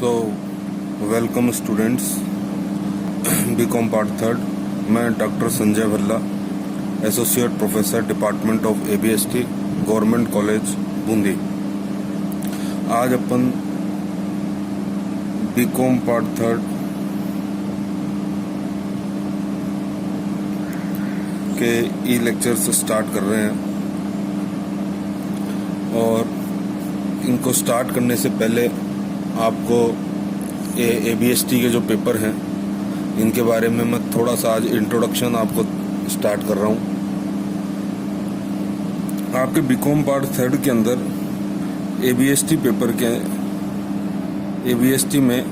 सो welcome students, BCom part third. मैं doctor Sanjay Bhalla, associate professor department of ABST, government college Bundi. आज अपन BCom part third के ई lectures start कर रहे हैं और इनको स्टार्ट करने से पहले आपको एबीएसटी के जो पेपर हैं इनके बारे में मैं थोड़ा सा आज इंट्रोडक्शन आपको स्टार्ट कर रहा हूँ। आपके बीकॉम पार्ट थर्ड के अंदर एबीएसटी पेपर के एबीएसटी में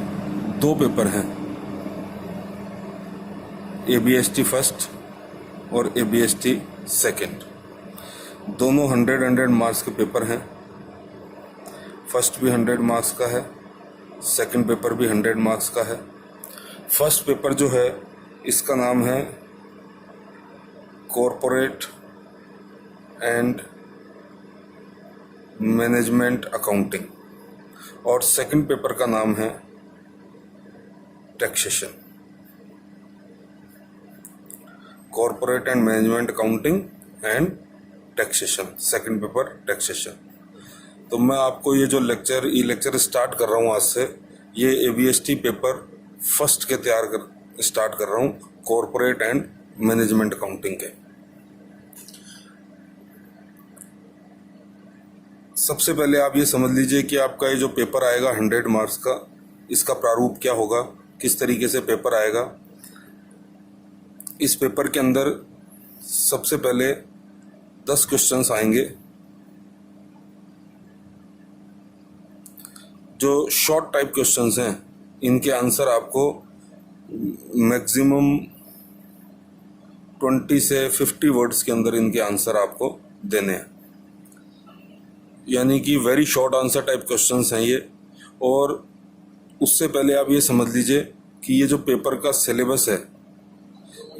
दो पेपर हैं, एबीएसटी फर्स्ट और एबीएसटी सेकंड। दोनों 100 मार्क्स के पेपर हैं। फर्स्ट भी 100 मार्क्स का है, सेकंड पेपर भी 100 मार्क्स का है। फर्स्ट पेपर जो है इसका नाम है कॉरपोरेट एंड मैनेजमेंट अकाउंटिंग और सेकंड पेपर का नाम है taxation. Corporate and management accounting and taxation, second paper taxation. तो मैं आपको ये जो ई लेक्चर स्टार्ट कर रहा हूँ आज से, ये एबीएसटी पेपर फर्स्ट के स्टार्ट कर रहा हूँ, कॉरपोरेट एंड मैनेजमेंट अकाउंटिंग के। सबसे पहले आप ये समझ लीजिए कि आपका ये जो पेपर आएगा 100 मार्क्स का, इसका प्रारूप क्या होगा, किस तरीके से पेपर आएगा। इस पेपर के अंदर सबसे पहले 10 क्वेश्चंस आएंगे जो शॉर्ट टाइप क्वेश्चंस हैं। इनके आंसर आपको मैक्सिमम 20 से 50 वर्ड्स के अंदर इनके आंसर आपको देने हैं, यानी कि very short answer type questions हैं ये। और उससे पहले आप ये समझ लीजिए कि ये जो पेपर का सिलेबस है,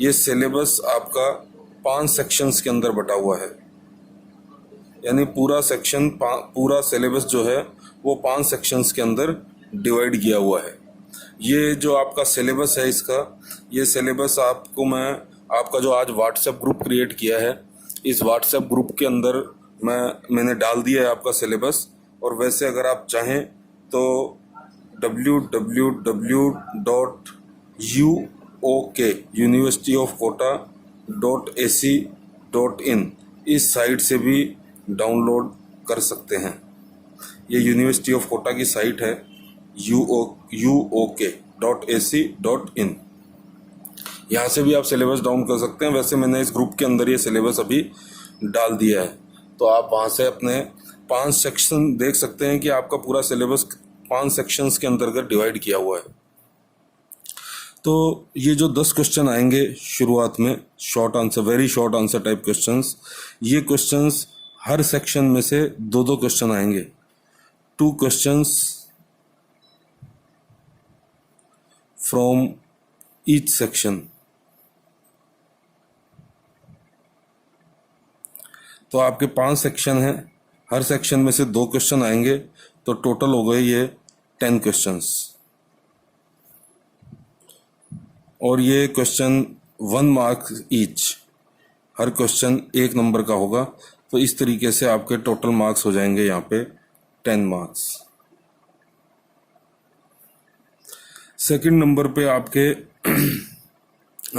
ये सिलेबस आपका 5 सेक्शंस के अंदर बटा हुआ है, यानी पूरा सिलेबस जो है वो 5 सेक्शंस के अंदर डिवाइड किया हुआ है। ये जो आपका सिलेबस है ये सिलेबस आपका जो आज व्हाट्सएप ग्रुप क्रिएट किया है, इस व्हाट्सएप ग्रुप के अंदर मैंने डाल दिया है आपका सिलेबस। और वैसे अगर आप चाहें तो www.uok.universityof-kota.ac.in इस साइट से भी डाउनलोड कर सकते हैं। ये यूनिवर्सिटी ऑफ कोटा की साइट है, uok.ac.in। यहाँ से भी आप सिलेबस डाउन कर सकते हैं। वैसे मैंने इस ग्रुप के अंदर ये सिलेबस अभी डाल दिया है, तो आप वहाँ से अपने 5 सेक्शन देख सकते हैं कि आपका पूरा सिलेबस 5 सेक्शंस के अंतर्गत डिवाइड किया हुआ है। तो ये जो 10 क्वेश्चन आएंगे शुरुआत में, very short answer type questions, ये क्वेश्चंस हर सेक्शन में से 2 क्वेश्चन आएंगे। 2 questions from each section। तो आपके 5 सेक्शन हैं, हर सेक्शन में से 2 क्वेश्चन आएंगे, तो टोटल हो गए ये 10 क्वेश्चंस। और ये क्वेश्चन 1 मार्क ईच, हर क्वेश्चन 1 नंबर का होगा। तो इस तरीके से आपके टोटल मार्क्स हो जाएंगे यहाँ पे 10 मार्क्स। सेकंड नंबर पे आपके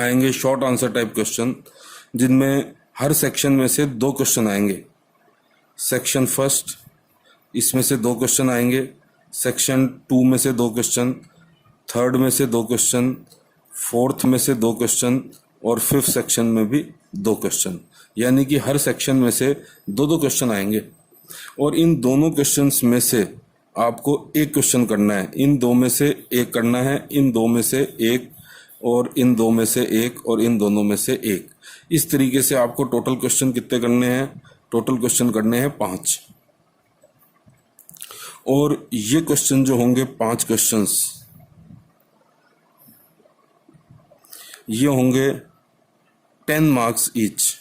आएंगे शॉर्ट आंसर टाइप क्वेश्चन, जिनमें हर सेक्शन में से 2 क्वेश्चन आएंगे। सेक्शन फर्स्ट, इसमें से 2 क्वेश्चन आएंगे। सेक्शन 2 में से 2 क्वेश्चन, थर्ड में से 2 क्वेश्चन, फोर्थ में से 2 क्वेश्चन और 5th सेक्शन में भी 2 क्वेश्चन, यानी कि हर सेक्शन में से 2 क्वेश्चन आएंगे। और इन दोनों क्वेश्चंस में से आपको एक क्वेश्चन करना है, इन 2 में से एक करना है, इन 2 में से एक, और इन 2 में से एक, और इन दोनों में से एक। इस तरीके से आपको टोटल क्वेश्चन कितने करने हैं? टोटल क्वेश्चन करने हैं 5। और ये क्वेश्चन जो होंगे 5 क्वेश्चंस, ये होंगे 10 मार्क्स ईच,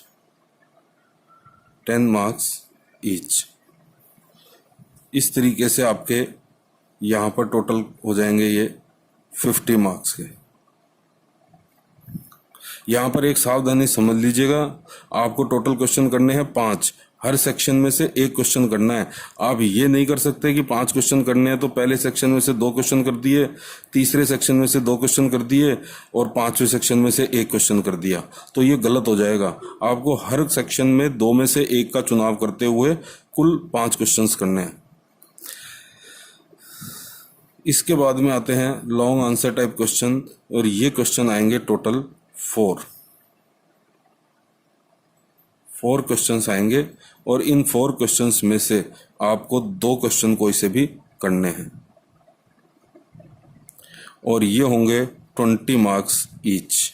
10 मार्क्स ईच। इस तरीके से आपके यहाँ पर टोटल हो जाएंगे ये 50 मार्क्स के। यहाँ पर एक सावधानी समझ लीजिएगा, आपको टोटल क्वेश्चन करने हैं 5, हर सेक्शन में से एक क्वेश्चन करना है। आप ये नहीं कर सकते कि 5 क्वेश्चन करने हैं तो पहले सेक्शन में से 2 क्वेश्चन कर दिए, तीसरे सेक्शन में से 2 क्वेश्चन कर दिए और 5वें सेक्शन में से 1 क्वेश्चन कर दिया, तो ये गलत हो जाएगा। आपको हर सेक्शन में 2 में से 1 का चुनाव करते हुए कुल 5 क्वेश्चन करने हैं। इसके बाद में आते हैं लॉन्ग आंसर टाइप क्वेश्चन, और ये क्वेश्चन आएंगे टोटल 4 क्वेश्चंस आएंगे, और इन 4 क्वेश्चंस में से आपको 2 क्वेश्चन कोई से भी करने हैं, और ये होंगे 20 मार्क्स ईच।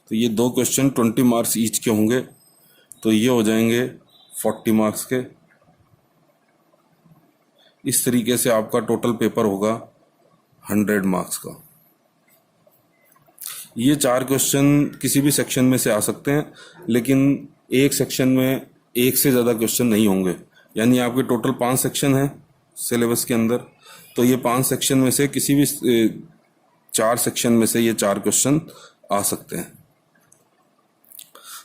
तो ये 2 क्वेश्चन 20 मार्क्स ईच के होंगे, तो ये हो जाएंगे 40 मार्क्स के। इस तरीके से आपका टोटल पेपर होगा 100 मार्क्स का। ये 4 क्वेश्चन किसी भी सेक्शन में से आ सकते हैं, लेकिन एक सेक्शन में एक से ज़्यादा क्वेश्चन नहीं होंगे। यानी आपके टोटल 5 सेक्शन हैं सिलेबस के अंदर, तो ये 5 सेक्शन में से किसी भी 4 सेक्शन में से ये 4 क्वेश्चन आ सकते हैं।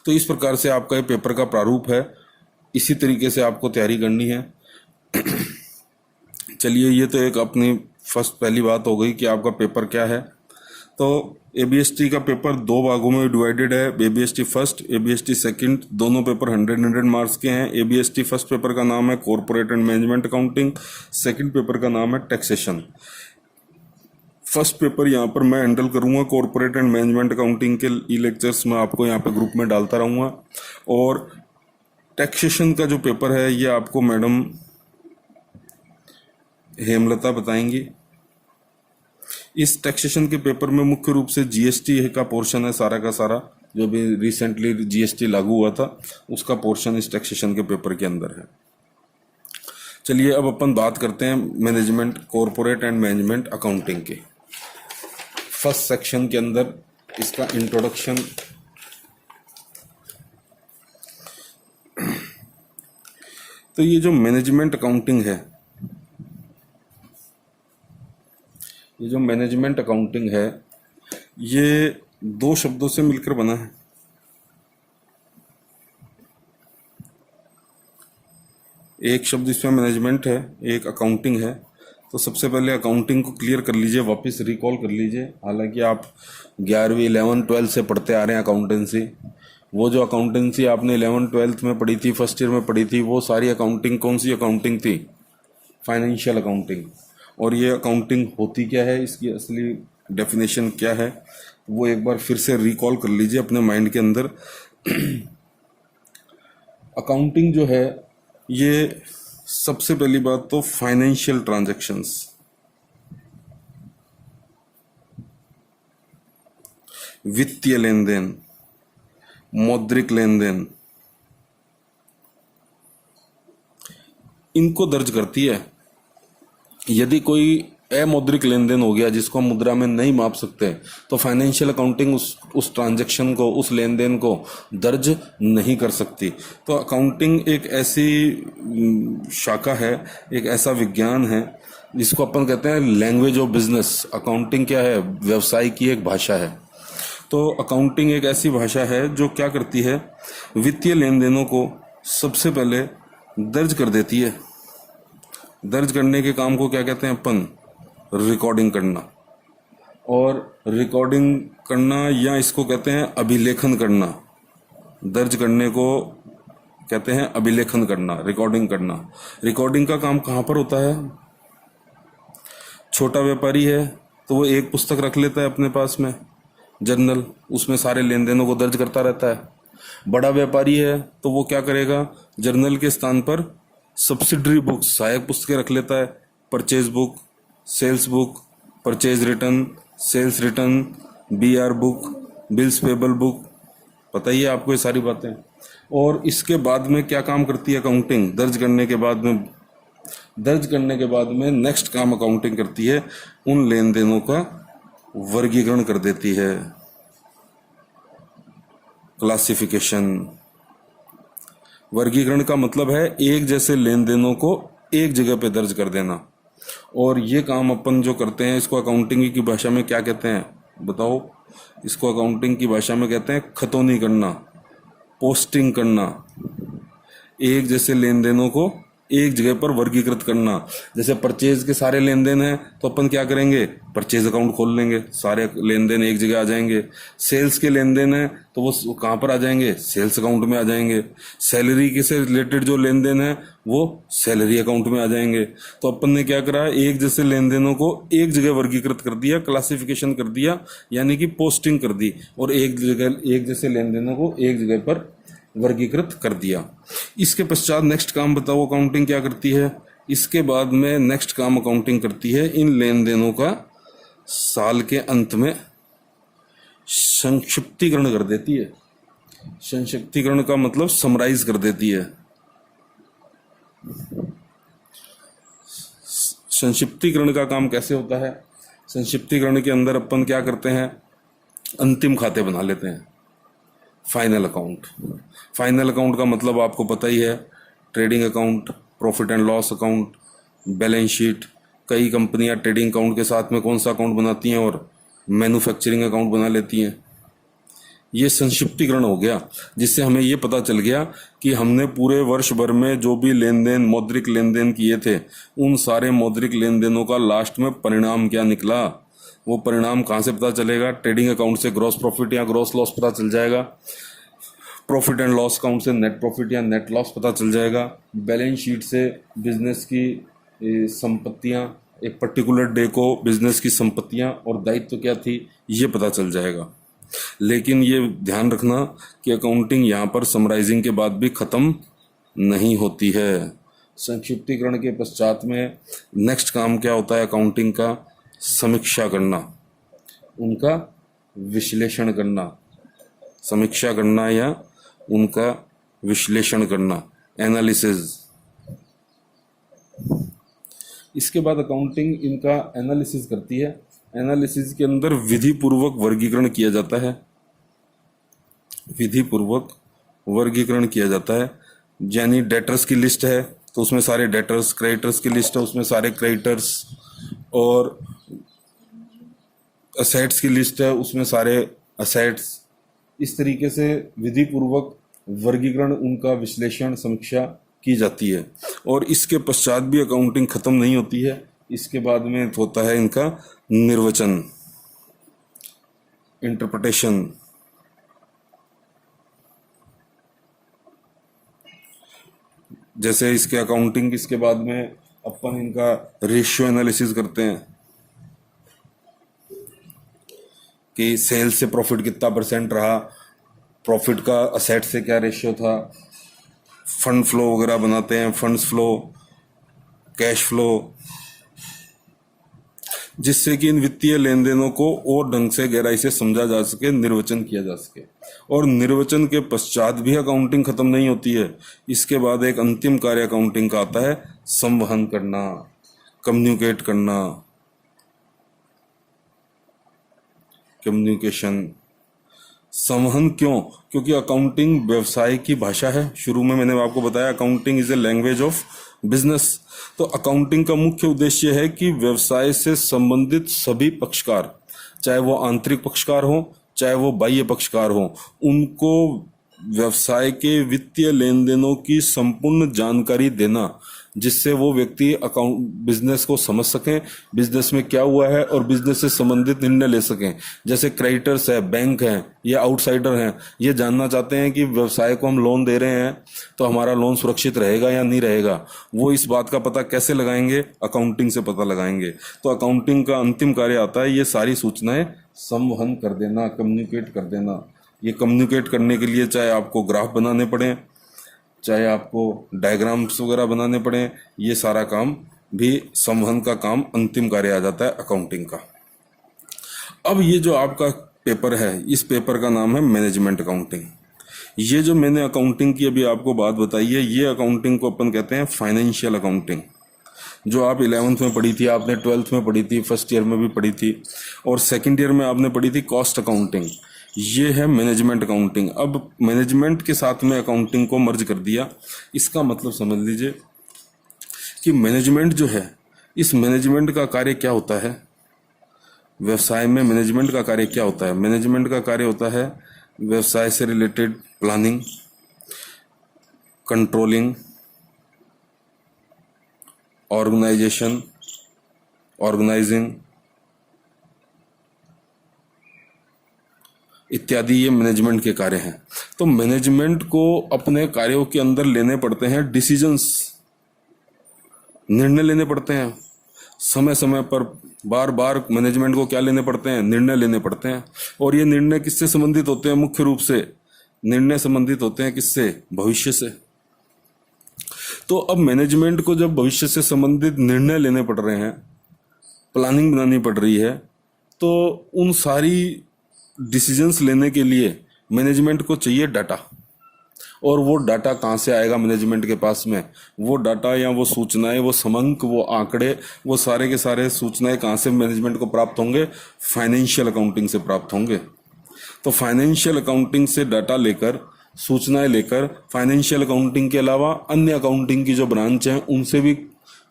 तो इस प्रकार से आपका ये पेपर का प्रारूप है, इसी तरीके से आपको तैयारी करनी है। चलिए, ये तो एक अपनी पहली बात हो गई कि आपका पेपर क्या है। तो ABST का पेपर 2 भागों में डिवाइडेड है, ABST फर्स्ट, ABST सेकंड। दोनों पेपर 100 मार्क्स के हैं। ABST फर्स्ट पेपर का नाम है corporate and management accounting, second paper का नाम है टैक्सेशन। फर्स्ट पेपर यहाँ पर मैं हैंडल करूँगा, कॉर्पोरेट एंड मैनेजमेंट अकाउंटिंग के ई लेक्चर्स मैं आपको यहाँ पे ग्रुप में डालता रहूँगा। और टैक्सेशन का जो पेपर है ये आपको मैडम हेमलता बताएंगी। इस टैक्सेशन के पेपर में मुख्य रूप से GST का पोर्शन है सारा का सारा, जो भी रिसेंटली GST लागू हुआ था उसका पोर्शन इस टैक्सेशन के पेपर के अंदर है। चलिए, अब अपन बात करते हैं management, corporate and management accounting के। फर्स्ट सेक्शन के अंदर इसका इंट्रोडक्शन, तो ये जो मैनेजमेंट अकाउंटिंग है, ये जो मैनेजमेंट अकाउंटिंग है ये 2 शब्दों से मिलकर बना है। एक शब्द इसमें मैनेजमेंट है, एक अकाउंटिंग है। तो सबसे पहले अकाउंटिंग को क्लियर कर लीजिए, वापस रिकॉल कर लीजिए। हालांकि आप 11वीं 11 12 से पढ़ते आ रहे हैं अकाउंटेंसी, वो जो अकाउंटेंसी आपने 11 12 में पढ़ी थी, फर्स्ट ईयर में पढ़ी थी, वो सारी अकाउंटिंग कौन सी अकाउंटिंग थी? Financial accounting. और ये अकाउंटिंग होती क्या है, इसकी असली डेफिनेशन क्या है, वो एक बार फिर से रिकॉल कर लीजिए अपने माइंड के अंदर। अकाउंटिंग जो है ये सबसे पहली बात तो फाइनेंशियल ट्रांजैक्शंस, वित्तीय लेन देन, मौद्रिक लेन देन, इनको दर्ज करती है। यदि कोई अमौद्रिक लेन देन हो गया जिसको हम मुद्रा में नहीं माप सकते, तो फाइनेंशियल अकाउंटिंग उस ट्रांजैक्शन को, उस लेन देन को दर्ज नहीं कर सकती। तो अकाउंटिंग एक ऐसी शाखा है, एक ऐसा विज्ञान है जिसको अपन कहते हैं लैंग्वेज ऑफ बिजनेस। अकाउंटिंग क्या है? व्यवसाय की एक भाषा है। तो अकाउंटिंग एक ऐसी भाषा है जो क्या करती है, वित्तीय लेन देनों को सबसे पहले दर्ज कर देती है। दर्ज करने के काम को क्या कहते हैं अपन? रिकॉर्डिंग करना। और रिकॉर्डिंग करना, या इसको कहते हैं अभिलेखन करना। दर्ज करने को कहते हैं अभिलेखन करना, रिकॉर्डिंग करना। रिकॉर्डिंग का काम कहाँ पर होता है? छोटा व्यापारी है तो वो एक पुस्तक रख लेता है अपने पास में, जर्नल, उसमें सारे लेन देनों को दर्ज करता रहता है। बड़ा व्यापारी है तो वो क्या करेगा? जर्नल के स्थान पर सब्सिडरी बुक्स, सहायक पुस्तकें रख लेता है। Purchase book, sales book, purchase return, sales return, BR book, bills payable book, पता ही है आपको ये सारी बातें। और इसके बाद में क्या काम करती है अकाउंटिंग? दर्ज करने के बाद में नेक्स्ट काम अकाउंटिंग करती है, उन लेन देनों का वर्गीकरण कर देती है, क्लासिफिकेशन। वर्गीकरण का मतलब है एक जैसे लेन देनों को एक जगह पे दर्ज कर देना। और ये काम अपन जो करते हैं इसको अकाउंटिंग की भाषा में क्या कहते हैं बताओ? इसको अकाउंटिंग की भाषा में कहते हैं खतौनी करना, पोस्टिंग करना, एक जैसे लेन देनों को एक जगह पर वर्गीकृत करना। जैसे परचेज के सारे लेन देन हैं तो अपन क्या करेंगे? परचेज अकाउंट खोल लेंगे, सारे लेन देन एक जगह आ जाएंगे। सेल्स के लेन देन हैं तो वो कहाँ पर आ जाएंगे? सेल्स अकाउंट में आ जाएंगे। सैलरी के से रिलेटेड जो लेन देन है वो सैलरी अकाउंट में आ जाएंगे। तो अपन ने क्या करा? एक जैसे लेन देनों को एक जगह वर्गीकृत कर दिया, क्लासिफिकेशन कर दिया, यानी कि पोस्टिंग कर दी, और एक जैसे लेन देनों को एक जगह पर वर्गीकृत कर दिया। इसके पश्चात नेक्स्ट काम बताओ अकाउंटिंग क्या करती है? इसके बाद में नेक्स्ट काम अकाउंटिंग करती है इन लेन देनों का साल के अंत में संक्षिप्तीकरण कर देती है। संक्षिप्तीकरण का मतलब समराइज कर देती है। संक्षिप्तीकरण का काम कैसे होता है? संक्षिप्तीकरण के अंदर अपन क्या करते हैं? अंतिम खाते बना लेते हैं, फाइनल अकाउंट। फाइनल अकाउंट का मतलब आपको पता ही है, trading account, profit and loss account, balance sheet. कई कंपनियां ट्रेडिंग अकाउंट के साथ में कौन सा अकाउंट बनाती हैं? और मैन्युफैक्चरिंग अकाउंट बना लेती हैं। ये संक्षिप्तीकरण हो गया, जिससे हमें ये पता चल गया कि हमने पूरे वर्ष भर में जो भी लेन देन, मौद्रिक लेन देन किए थे, उन सारे मौद्रिक लेन देनों का लास्ट में परिणाम क्या निकला। वो परिणाम कहाँ से पता चलेगा? ट्रेडिंग अकाउंट से ग्रॉस प्रॉफिट या ग्रॉस लॉस पता चल जाएगा। प्रॉफिट एंड लॉस अकाउंट से नेट प्रॉफिट या नेट लॉस पता चल जाएगा। बैलेंस शीट से बिजनेस की संपत्तियां, एक पर्टिकुलर डे को बिजनेस की संपत्तियां और दायित्व क्या थी, ये पता चल जाएगा। लेकिन ये ध्यान रखना कि अकाउंटिंग यहाँ पर समराइजिंग के बाद भी खत्म नहीं होती है। संक्षिप्तीकरण के पश्चात में नेक्स्ट काम क्या होता है अकाउंटिंग का? समीक्षा करना, उनका विश्लेषण करना। समीक्षा करना या उनका विश्लेषण करना, एनालिसिस। इसके बाद अकाउंटिंग इनका एनालिसिस करती है। एनालिसिस के अंदर विधि पूर्वक वर्गीकरण किया जाता है। विधि पूर्वक वर्गीकरण किया जाता है, यानी डेटर्स की लिस्ट है तो उसमें सारे डेटर्स, क्रेडिटर्स की लिस्ट है उसमें सारे क्रेडिटर्स, और असेट्स की लिस्ट है उसमें सारे असेट्स। इस तरीके से विधि पूर्वक वर्गीकरण, उनका विश्लेषण, समीक्षा की जाती है। और इसके पश्चात भी अकाउंटिंग खत्म नहीं होती है। इसके बाद में होता है इनका निर्वचन, इंटरप्रिटेशन। जैसे इसके अकाउंटिंग, इसके बाद में अपन इनका रेशियो एनालिसिस करते हैं कि सेल्स से प्रॉफिट कितना परसेंट रहा, प्रॉफिट का असेट से क्या रेशियो था, फंड फ्लो वगैरह बनाते हैं, फंड्स फ्लो, कैश फ्लो, जिससे कि इन वित्तीय लेन देनों को और ढंग से गहराई से समझा जा सके, निर्वचन किया जा सके। और निर्वचन के पश्चात भी अकाउंटिंग खत्म नहीं होती है। इसके बाद एक अंतिम कार्य अकाउंटिंग का आता है, संवहन करना, कम्युनिकेट करना, कम्युनिकेशन। संवहन क्यों? क्योंकि अकाउंटिंग व्यवसाय की भाषा है। शुरू में मैंने आपको बताया accounting is a language of business. तो अकाउंटिंग का मुख्य उद्देश्य है कि व्यवसाय से संबंधित सभी पक्षकार, चाहे वो आंतरिक पक्षकार हो चाहे वो बाह्य पक्षकार हो, उनको व्यवसाय के वित्तीय लेन देनों की संपूर्ण जानकारी देना, जिससे वो व्यक्ति बिजनेस को समझ सकें, बिजनेस में क्या हुआ है और बिजनेस से संबंधित निर्णय ले सकें। जैसे क्रेडिटर्स है, बैंक है या आउटसाइडर हैं, ये जानना चाहते हैं कि व्यवसाय को हम लोन दे रहे हैं तो हमारा लोन सुरक्षित रहेगा या नहीं रहेगा। वो इस बात का पता कैसे लगाएंगे? अकाउंटिंग से पता लगाएंगे। तो अकाउंटिंग का अंतिम कार्य आता है ये सारी सूचनाएं संवहन कर देना, कम्युनिकेट कर देना। ये कम्युनिकेट करने के लिए चाहे आपको ग्राफ बनाने पड़े, चाहे आपको डायग्राम्स वगैरह बनाने पड़े, ये सारा काम भी संवहन का काम अंतिम कार्य आ जाता है अकाउंटिंग का। अब ये जो आपका पेपर है, इस पेपर का नाम है मैनेजमेंट अकाउंटिंग। ये जो मैंने अकाउंटिंग की अभी आपको बात बताई है, ये अकाउंटिंग को अपन कहते हैं फाइनेंशियल अकाउंटिंग। जो आप 11th में पढ़ी थी, आपने 12th में पढ़ी थी, फर्स्ट ईयर में भी पढ़ी थी, और सेकेंड ईयर में आपने पढ़ी थी कॉस्ट अकाउंटिंग। ये है मैनेजमेंट अकाउंटिंग। अब मैनेजमेंट के साथ में अकाउंटिंग को मर्ज कर दिया। इसका मतलब समझ लीजिए कि मैनेजमेंट जो है, इस मैनेजमेंट का कार्य क्या होता है। व्यवसाय में मैनेजमेंट का कार्य क्या होता है। मैनेजमेंट का कार्य होता है व्यवसाय से related planning, controlling, organisation, organising इत्यादि, ये मैनेजमेंट के कार्य हैं। तो मैनेजमेंट को अपने कार्यों के अंदर लेने पड़ते हैं डिसीजंस, निर्णय लेने पड़ते हैं समय समय पर। बार बार मैनेजमेंट को क्या लेने पड़ते हैं, निर्णय लेने पड़ते हैं। और ये निर्णय किससे संबंधित होते हैं, मुख्य रूप से निर्णय संबंधित होते हैं किससे, भविष्य से। तो अब मैनेजमेंट को जब भविष्य से संबंधित निर्णय लेने पड़ रहे हैं, प्लानिंग बनानी पड़ रही है, तो उन सारी डिसीजंस लेने के लिए मैनेजमेंट को चाहिए डाटा। और वो डाटा कहाँ से आएगा मैनेजमेंट के पास में, वो डाटा या वो सूचनाएं, वो समंक, वो आंकड़े, वो सारे के सारे सूचनाएं कहाँ से मैनेजमेंट को प्राप्त होंगे, फाइनेंशियल अकाउंटिंग से प्राप्त होंगे। तो फाइनेंशियल अकाउंटिंग से डाटा लेकर, सूचनाएं लेकर, फाइनेंशियल अकाउंटिंग के अलावा अन्य अकाउंटिंग की जो ब्रांच हैं उनसे भी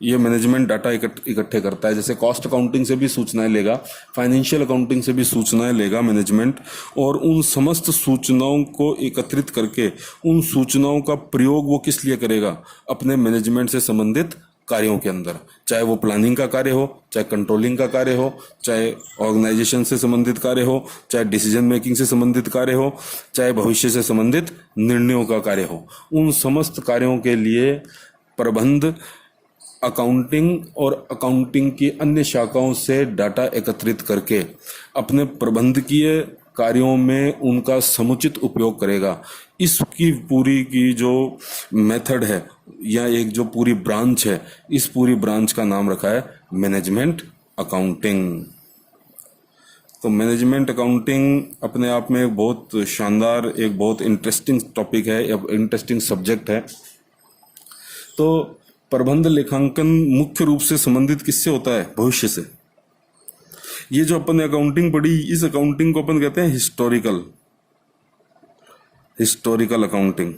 ये मैनेजमेंट डाटा इकट्ठे करता है। जैसे कॉस्ट अकाउंटिंग से भी सूचनाएं लेगा, फाइनेंशियल अकाउंटिंग से भी सूचनाएं लेगा मैनेजमेंट, और उन समस्त सूचनाओं को एकत्रित करके उन सूचनाओं का प्रयोग वो किस लिए करेगा, अपने मैनेजमेंट से संबंधित कार्यों के अंदर। चाहे वो प्लानिंग का कार्य हो, चाहे कंट्रोलिंग का कार्य हो, चाहे ऑर्गेनाइजेशन से संबंधित कार्य हो, चाहे डिसीजन मेकिंग से संबंधित कार्य हो, चाहे भविष्य से संबंधित निर्णयों का कार्य हो। उन समस्त कार्यों के लिए प्रबंध, अकाउंटिंग और अकाउंटिंग की अन्य शाखाओं से डाटा एकत्रित करके अपने प्रबंधकीय कार्यों में उनका समुचित उपयोग करेगा। इसकी पूरी की जो मेथड है या एक जो पूरी ब्रांच है, इस पूरी ब्रांच का नाम रखा है मैनेजमेंट अकाउंटिंग। तो मैनेजमेंट अकाउंटिंग अपने आप में एक बहुत शानदार, एक बहुत इंटरेस्टिंग टॉपिक है, इंटरेस्टिंग सब्जेक्ट है। तो प्रबंध लेखांकन मुख्य रूप से संबंधित किससे होता है, भविष्य से। ये जो अपन ने अकाउंटिंग पढ़ी, इस अकाउंटिंग को अपन कहते हैं हिस्टोरिकल अकाउंटिंग,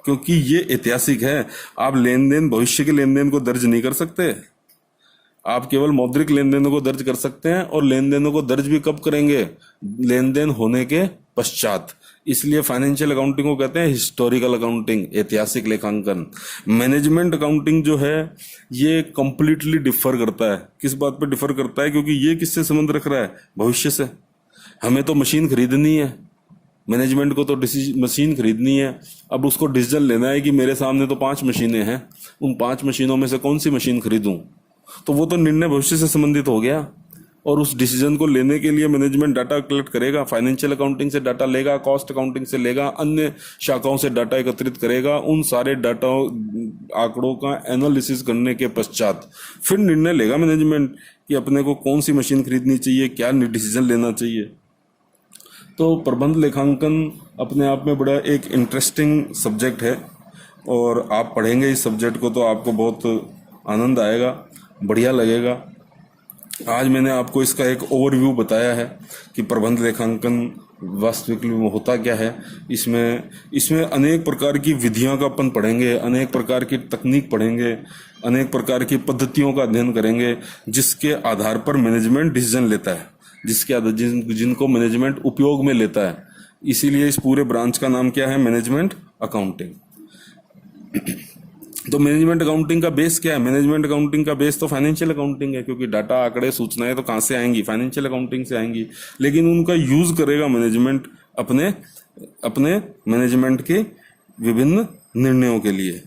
क्योंकि ये ऐतिहासिक है। आप लेन देन, भविष्य के लेन देन को दर्ज नहीं कर सकते, आप केवल मौद्रिक लेन देनों को दर्ज कर सकते हैं। और लेन देनों को दर्ज भी कब करेंगे, लेन देन होने के पश्चात। इसलिए फाइनेंशियल अकाउंटिंग को कहते हैं हिस्टोरिकल अकाउंटिंग, ऐतिहासिक लेखांकन। मैनेजमेंट अकाउंटिंग जो है ये कंप्लीटली डिफर करता है। किस बात पर डिफर करता है, क्योंकि ये किससे संबंध रख रहा है, भविष्य से। हमें तो मशीन खरीदनी है, मैनेजमेंट को तो मशीन खरीदनी है। अब उसको डिसीजन लेना है कि मेरे सामने तो 5 मशीनें हैं, उन 5 मशीनों में से कौन सी मशीन खरीदूं। तो वो तो निर्णय भविष्य से संबंधित हो गया। और उस डिसीजन को लेने के लिए मैनेजमेंट डाटा कलेक्ट करेगा, फाइनेंशियल अकाउंटिंग से डाटा लेगा, कॉस्ट अकाउंटिंग से लेगा, अन्य शाखाओं से डाटा एकत्रित करेगा। उन सारे डाटा, आंकड़ों का एनालिसिस करने के पश्चात फिर निर्णय लेगा मैनेजमेंट कि अपने को कौन सी मशीन खरीदनी चाहिए, क्या डिसीजन लेना चाहिए। तो प्रबंध लेखांकन अपने आप में बड़ा एक इंटरेस्टिंग सब्जेक्ट है, और आप पढ़ेंगे इस सब्जेक्ट को तो आपको बहुत आनंद आएगा, बढ़िया लगेगा। आज मैंने आपको इसका एक ओवरव्यू बताया है कि प्रबंध लेखांकन वास्तविक में होता क्या है। इसमें अनेक प्रकार की विधियों का अपन पढ़ेंगे, अनेक प्रकार की तकनीक पढ़ेंगे, अनेक प्रकार की पद्धतियों का अध्ययन करेंगे, जिसके आधार पर मैनेजमेंट डिसीजन लेता है, जिनको मैनेजमेंट उपयोग में लेता है। इसीलिए इस पूरे ब्रांच का नाम क्या है, मैनेजमेंट अकाउंटिंग। तो मैनेजमेंट अकाउंटिंग का बेस क्या है, मैनेजमेंट अकाउंटिंग का बेस तो फाइनेंशियल अकाउंटिंग है, क्योंकि डाटा, आंकड़े, सूचनाएं तो कहाँ से आएंगी, फाइनेंशियल अकाउंटिंग से आएंगी। लेकिन उनका यूज करेगा मैनेजमेंट अपने मैनेजमेंट के विभिन्न निर्णयों के लिए,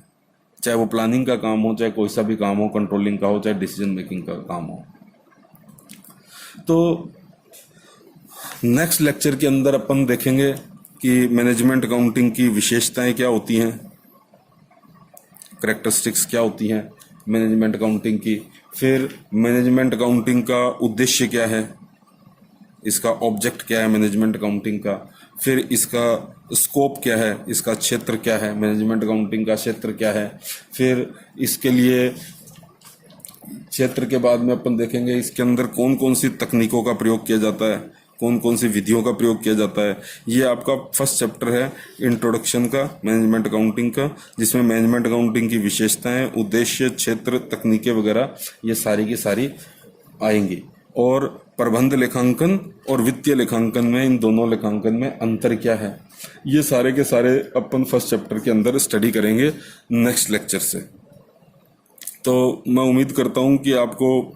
चाहे वो प्लानिंग का काम हो, चाहे कोई सा भी काम हो, कंट्रोलिंग का हो, चाहे डिसीजन मेकिंग का काम हो। तो नेक्स्ट लेक्चर के अंदर अपन देखेंगे कि मैनेजमेंट अकाउंटिंग की विशेषताएं क्या होती हैं, करैक्टरिस्टिक्स क्या होती हैं मैनेजमेंट अकाउंटिंग की। फिर मैनेजमेंट अकाउंटिंग का उद्देश्य क्या है, इसका ऑब्जेक्ट क्या है मैनेजमेंट अकाउंटिंग का। फिर इसका स्कोप क्या है, इसका क्षेत्र क्या है, मैनेजमेंट अकाउंटिंग का क्षेत्र क्या है। फिर इसके लिए क्षेत्र के बाद में अपन देखेंगे इसके अंदर कौन कौन सी तकनीकों का प्रयोग किया जाता है, कौन कौन सी विधियों का प्रयोग किया जाता है। ये आपका फर्स्ट चैप्टर है इंट्रोडक्शन का मैनेजमेंट अकाउंटिंग का, जिसमें मैनेजमेंट अकाउंटिंग की विशेषताएं, उद्देश्य, क्षेत्र, तकनीकें वगैरह ये सारी की सारी आएंगी। और प्रबंध लेखांकन और वित्तीय लेखांकन में, इन दोनों लेखांकन में अंतर क्या है, ये सारे के सारे अपन फर्स्ट चैप्टर के अंदर स्टडी करेंगे नेक्स्ट लेक्चर से। तो मैं उम्मीद करता हूँ कि आपको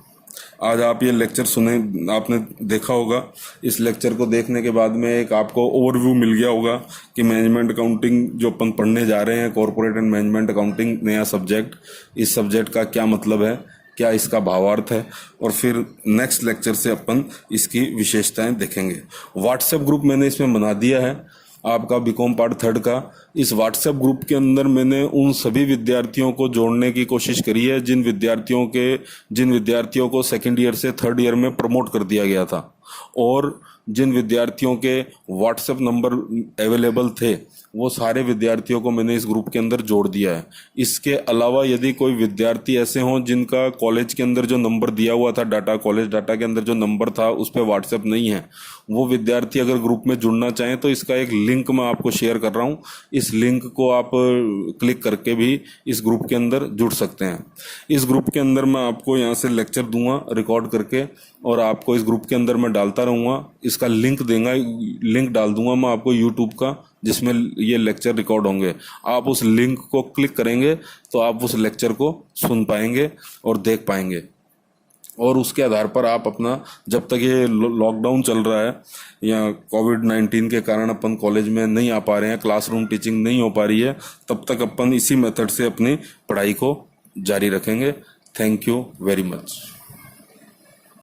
आज आप ये लेक्चर सुने, आपने देखा होगा। इस लेक्चर को देखने के बाद में एक आपको ओवरव्यू मिल गया होगा कि मैनेजमेंट अकाउंटिंग जो अपन पढ़ने जा रहे हैं, कॉर्पोरेट एंड मैनेजमेंट अकाउंटिंग नया सब्जेक्ट, इस सब्जेक्ट का क्या मतलब है, क्या इसका भावार्थ है, और फिर नेक्स्ट लेक्चर से अपन इसकी विशेषताएं देखेंगे। व्हाट्सएप ग्रुप मैंने इसमें बना दिया है आपका बीकॉम पार्ट 3 का। इस व्हाट्सएप ग्रुप के अंदर मैंने उन सभी विद्यार्थियों को जोड़ने की कोशिश करी है जिन विद्यार्थियों को सेकंड ईयर से थर्ड ईयर में प्रमोट कर दिया गया था, और जिन विद्यार्थियों के व्हाट्सएप नंबर अवेलेबल थे वो सारे विद्यार्थियों को मैंने इस ग्रुप के अंदर जोड़ दिया है। इसके अलावा यदि कोई विद्यार्थी ऐसे हों जिनका कॉलेज के अंदर जो नंबर दिया हुआ था, कॉलेज डाटा के अंदर जो नंबर था उस पर व्हाट्सएप नहीं है, वो विद्यार्थी अगर ग्रुप में जुड़ना चाहें तो इसका एक लिंक मैं आपको शेयर कर रहा हूँ। इस लिंक को आप क्लिक करके भी इस ग्रुप के अंदर जुड़ सकते हैं। इस ग्रुप के अंदर मैं आपको यहाँ से लेक्चर दूंगा रिकॉर्ड करके, और आपको इस ग्रुप के अंदर मैं डालता रहूँगा। इसका लिंक डाल दूंगा मैं आपको यूट्यूब का, जिसमें ये लेक्चर रिकॉर्ड होंगे। आप उस लिंक को क्लिक करेंगे तो आप उस लेक्चर को सुन पाएंगे और देख पाएंगे, और उसके आधार पर आप अपना, जब तक ये लॉकडाउन चल रहा है या कोविड-19 के कारण अपन कॉलेज में नहीं आ पा रहे हैं, क्लासरूम टीचिंग नहीं हो पा रही है, तब तक अपन इसी मेथड से अपनी पढ़ाई को जारी रखेंगे। Thank you very much.